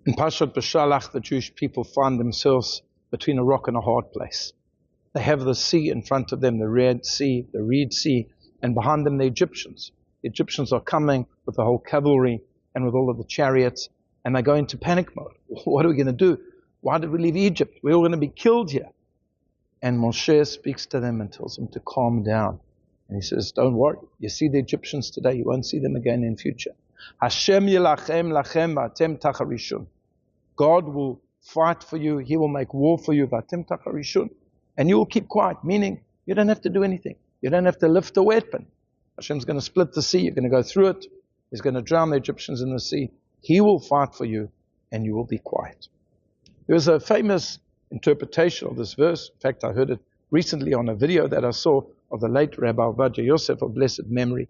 In Parshat Beshalach, the Jewish people find themselves between a rock and a hard place. They have the sea in front of them, the Red Sea, the Reed Sea, and behind them the Egyptians. The Egyptians are coming with the whole cavalry and with all of the chariots, and they go into panic mode. What are we going to do? Why did we leave Egypt? We're all going to be killed here. And Moshe speaks to them and tells them to calm down. And he says, don't worry. You see the Egyptians today, you won't see them again in future. Hashem yilachem lachem v'atem tacharishun. God will fight for you. He will make war for you. V'atem tacharishun. And you will keep quiet, meaning you don't have to do anything. You don't have to lift a weapon. Hashem's going to split the sea. You're going to go through it. He's going to drown the Egyptians in the sea. He will fight for you, and you will be quiet. There's a famous interpretation of this verse. In fact, I heard it recently on a video that I saw of the late Rabbi Ovadia Yosef of blessed memory.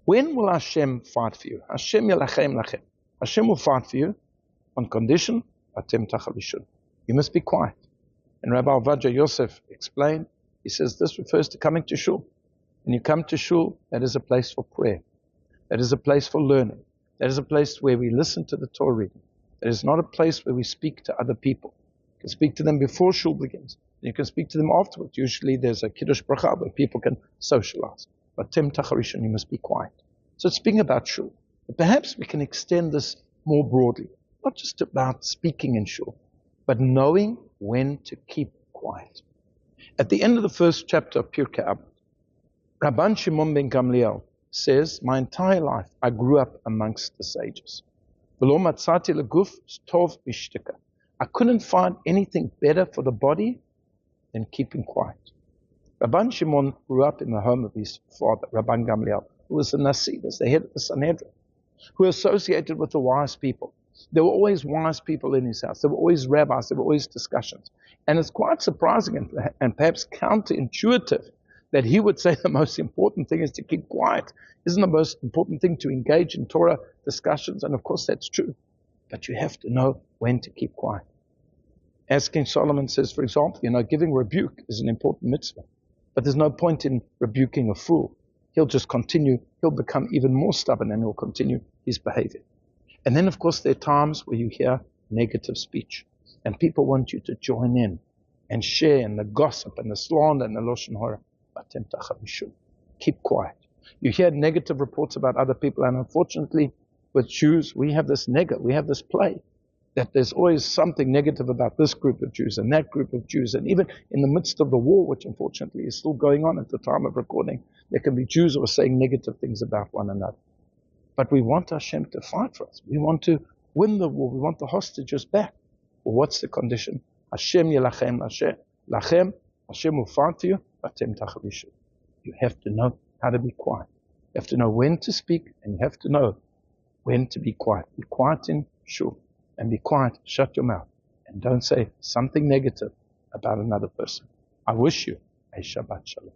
When will Hashem fight for you? Hashem yelachem lachem. Hashem will fight for you on condition, atem tacharishun. You must be quiet. And Rabbi Ovadia Yosef explained, he says this refers to coming to shul. When you come to shul, that is a place for prayer. That is a place for learning. That is a place where we listen to the Torah reading. That is not a place where we speak to other people. You can speak to them before shul begins. You can speak to them afterwards. Usually there's a kiddush bracha where people can socialize. But tem tacharishon, you must be quiet. So it's speaking about shul. But perhaps we can extend this more broadly. Not just about speaking in shul, but knowing when to keep quiet. At the end of the first chapter of Pirkei Avot, Rabban Shimon ben Gamliel says, my entire life I grew up amongst the sages. I couldn't find anything better for the body than keeping quiet. Rabban Shimon grew up in the home of his father, Rabban Gamliel, who was the Nasi, was the head of the Sanhedrin, who associated with the wise people. There were always wise people in his house. There were always rabbis. There were always discussions. And it's quite surprising and perhaps counterintuitive that he would say the most important thing is to keep quiet. Isn't the most important thing to engage in Torah discussions? And of course that's true. But you have to know when to keep quiet. As King Solomon says, for example, giving rebuke is an important mitzvah. But there's no point in rebuking a fool. He'll just continue. He'll become even more stubborn and he'll continue his behavior. And then, of course, there are times where you hear negative speech. And people want you to join in and share in the gossip and the slander and the lashon hara. Keep quiet. You hear negative reports about other people, and unfortunately, with Jews, we have this play, that there's always something negative about this group of Jews and that group of Jews. And even in the midst of the war, which unfortunately is still going on at the time of recording, there can be Jews who are saying negative things about one another. But we want Hashem to fight for us. We want to win the war. We want the hostages back. Well, what's the condition? Hashem yelachem lachem. Hashem will fight for you. Atem tacharishun. You have to know how to be quiet. You have to know when to speak, and you have to know when to be quiet. Be quiet in shul, and be quiet. Shut your mouth, and don't say something negative about another person. I wish you a Shabbat Shalom.